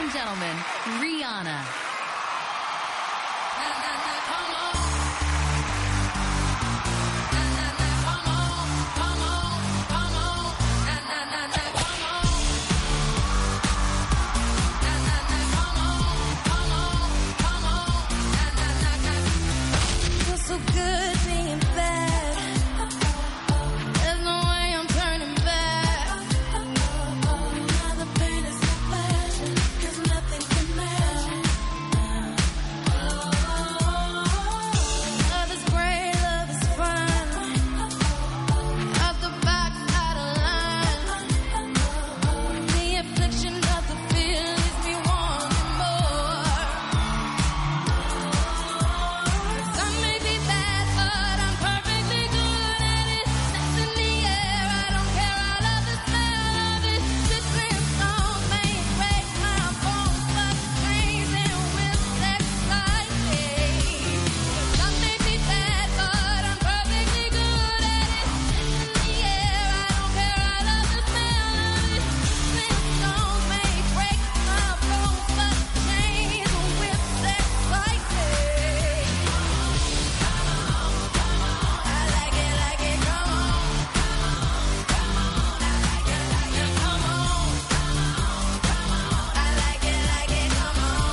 and gentlemen, Rihanna. So good being bad. There's no way I'm turning back. Now the pain is the pleasure, 'cause nothing can measure. Love is great, love is fun. Out the back, out of line. The affliction of the feel leaves me wanting more. Some may be bad, but I'm perfectly good at it. Sex in the air, I don't care, I love the smell of it. Sticks and stones may break my bones, but chains and whips excite me. Some may be bad, but I'm perfectly good at it. Sex in the air, I don't care, I love the smell of it. Sticks and stones may break my bones, but chains and whips excite me. I like it, come on. Come on, I like it, come on. I like it, come on. I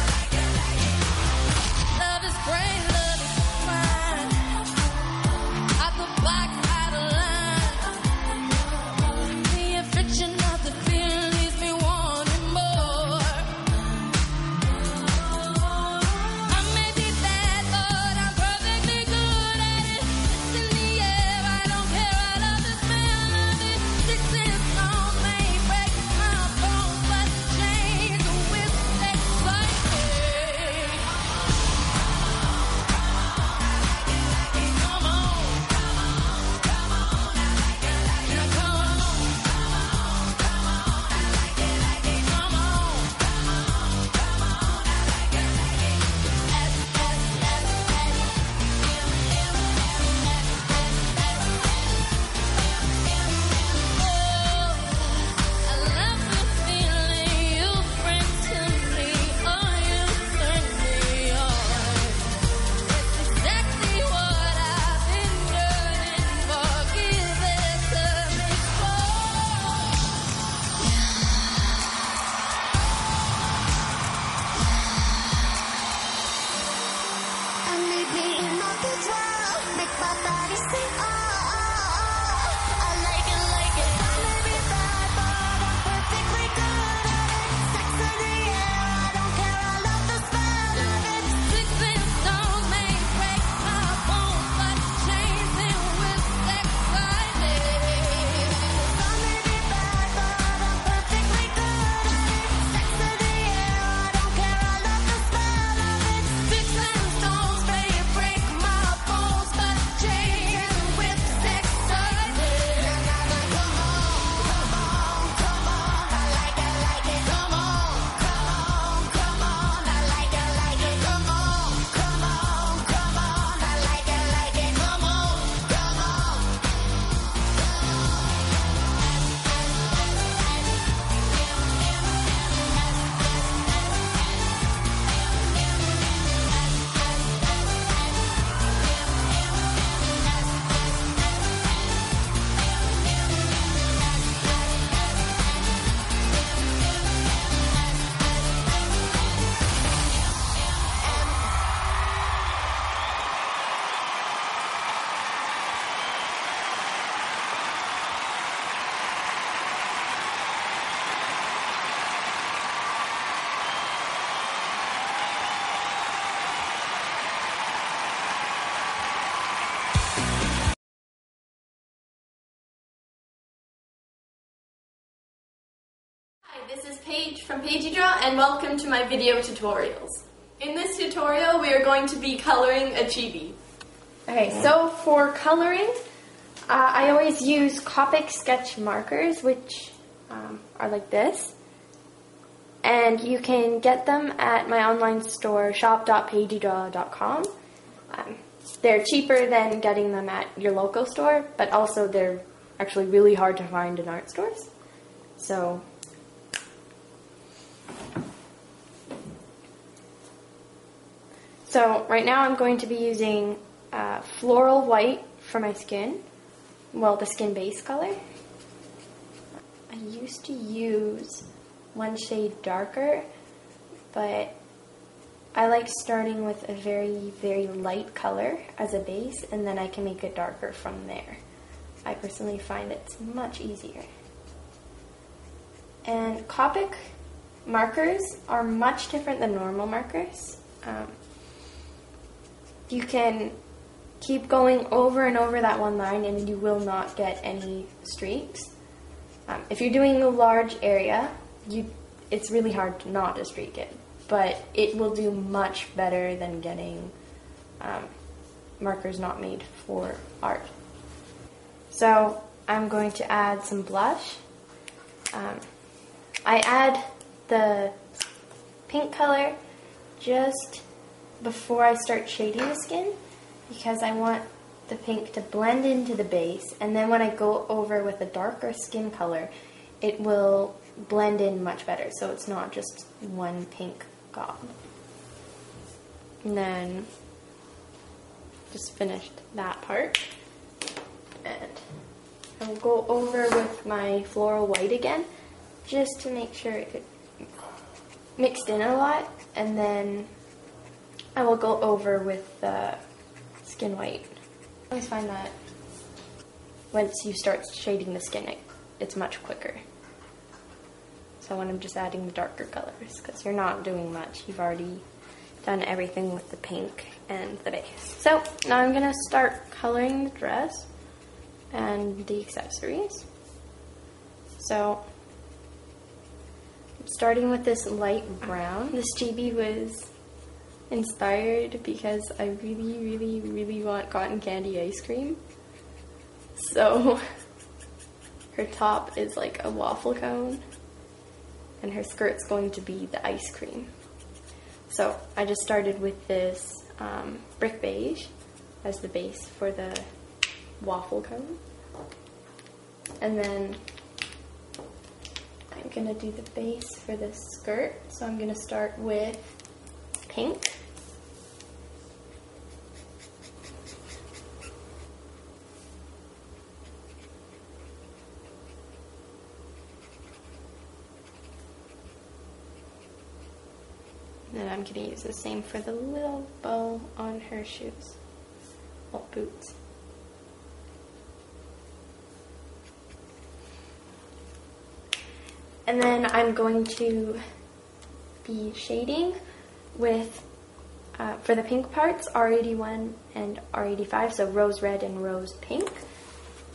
like it. Love is great, love is fine. Out the black, out of line. The affliction of the feeling leaves me wanting more. I may be bad, but I'm perfectly good at it. It's in the air, I don't care, I love the smell of it. Sticks and stones may break my bones, but chains and whips excite me. Come on. Come on, I like it, come on. Come on, I like it, come on. Come on, I like it. I love the feeling you bring to me. Oh, you turn me on. It's exactly what I've been yearning for. Give it to me I need me in my control. Make my body say oh, oh, oh. I like it, I may be bad, but I'm perfectly good at it. Sex in the air, I don't care, I love the smell of it. Sticks and stones may break my bones, but chains and whips excite me. I may be bad, but I'm perfectly good at it. Sex in the air, I don't care, I love the smell of it. Sticks and stones may break my bones, but chains and whips excite me. Come on, I like it, come on. Come on, I like it, come on. Come on, I like it, come on. Come on. Hi, this is Paige from Paigey Draw and welcome to my video tutorials. In this tutorial we are going to be coloring a chibi. Okay, so for coloring, I always use Copic sketch markers, which are like this. And you can get them at my online store, shop.paigeydraw.com. They're cheaper than getting them at your local store, but also they're actually really hard to find in art stores. So So right now I'm going to be using floral white for my skin. Well, the skin base color. I used to use one shade darker, but I like starting with a very, very light color as a base, and then I can make it darker from there. I personally find it's much easier. And Copic markers are much different than normal markers. You can keep going over and over that one line and you will not get any streaks. If you're doing a large area, it's really hard not to streak it, but it will do much better than getting markers not made for art. So I'm going to add some blush. I add the pink color just before I start shading the skin because I want the pink to blend into the base, and then when I go over with a darker skin color, it will blend in much better, so it's not just one pink gob. And then just finished that part, and I will go over with my floral white again just to make sure it mixed in a lot, and then I will go over with the skin white. I always find that once you start shading the skin, it's much quicker. So when I'm just adding the darker colors, because you're not doing much, you've already done everything with the pink and the base. So now I'm going to start coloring the dress and the accessories. So I'm starting with this light brown. This GB was inspired because I really, really, really want cotton candy ice cream. So her top is like a waffle cone and her skirt's going to be the ice cream. So I just started with this brick beige as the base for the waffle cone. And then I'm going to do the base for the skirt. So I'm going to start with pink. And I'm going to use the same for the little bow on her shoes, well, boots. And then I'm going to be shading with, for the pink parts, R81 and R85, so rose red and rose pink.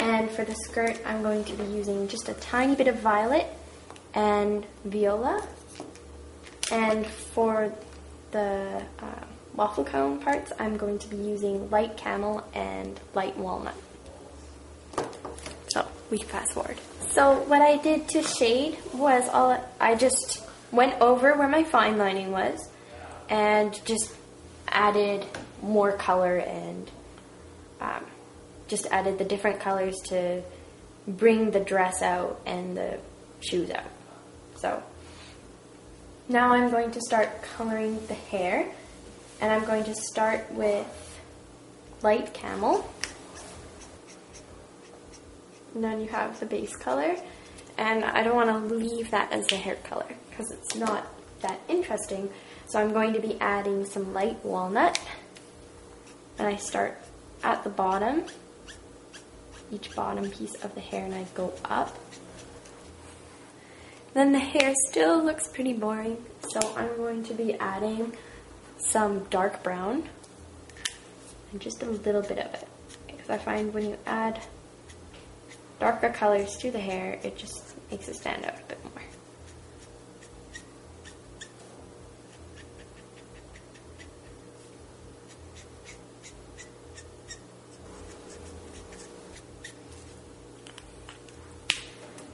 And for the skirt, I'm going to be using just a tiny bit of violet and viola. And for the waffle cone parts, I'm going to be using light camel and light walnut. So we fast forward. So what I did to shade was I just went over where my fine lining was and just added more color and just added the different colors to bring the dress out and the shoes out. So now I'm going to start coloring the hair, and I'm going to start with light camel. And then you have the base color, and I don't want to leave that as the hair color because it's not that interesting. So I'm going to be adding some light walnut, and I start at the bottom, each bottom piece of the hair, and I go up. Then the hair still looks pretty boring, so I'm going to be adding some dark brown and just a little bit of it, because I find when you add darker colors to the hair, it just makes it stand out a bit more.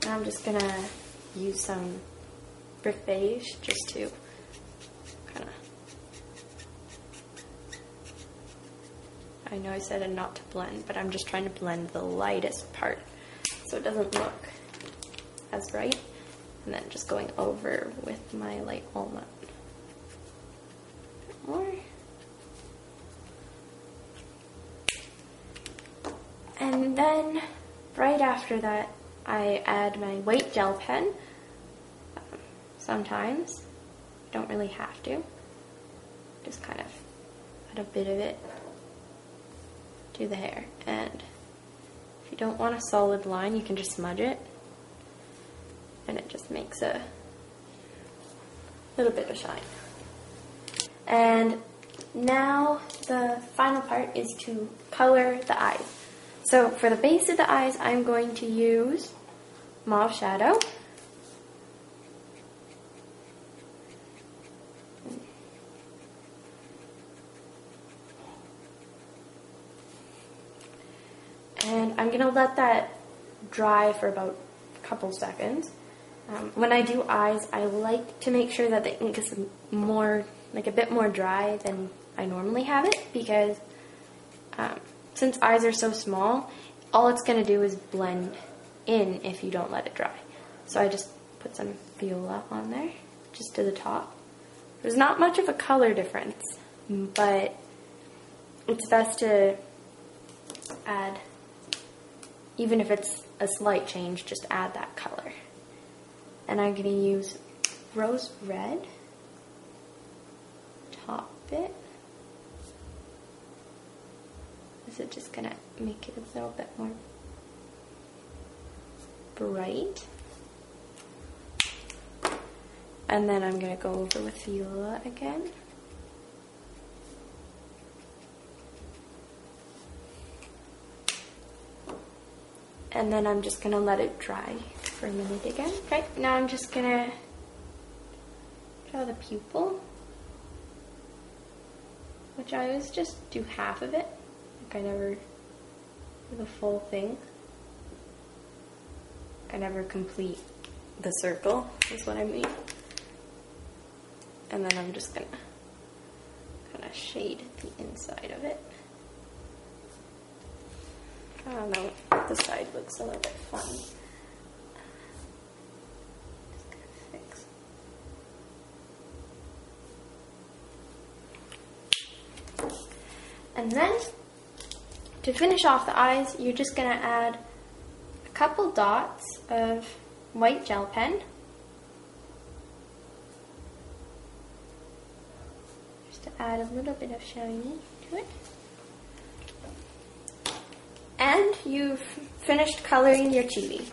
And I'm just gonna use some brick beige just to kind of, I know I said not to blend, but I'm just trying to blend the lightest part so it doesn't look as bright, and then just going over with my light walnut. More. And then right after that, I add my white gel pen. Sometimes, don't really have to. Just kind of add a bit of it to the hair. And if you don't want a solid line, you can just smudge it. And it just makes a little bit of shine. And now the final part is to color the eyes. So for the base of the eyes, I'm going to use mauve shadow. And I'm going to let that dry for about a couple seconds. When I do eyes, I like to make sure that the ink is more, like a bit more dry than I normally have it, because since eyes are so small, all it's going to do is blend in if you don't let it dry. So I just put some viola on there, just to the top. There's not much of a color difference, but it's best to add, even if it's a slight change, just add that color. And I'm going to use rose red, top bit. Is it just going to make it a little bit more bright? And then I'm going to go over with viola again. And then I'm just going to let it dry for a minute again. Okay, now I'm just going to draw the pupil, which I always just do half of it. Like I never do the full thing. I never complete the circle, is what I mean. And then I'm just going to kind of shade the inside of it. I don't know, the side looks a little bit funny. Just gonna fix. And then, to finish off the eyes, you're just gonna add a couple dots of white gel pen. Just to add a little bit of shiny to it. And you've finished coloring your chibi.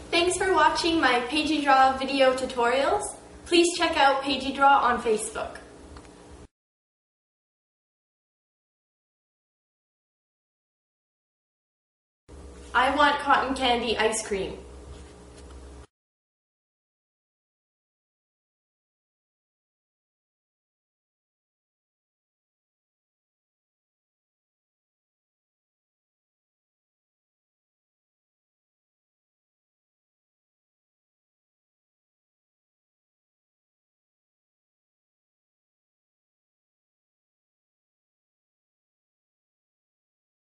Thanks for watching my Paigey Draw video tutorials. Please check out Paigey Draw on Facebook. I want cotton candy ice cream.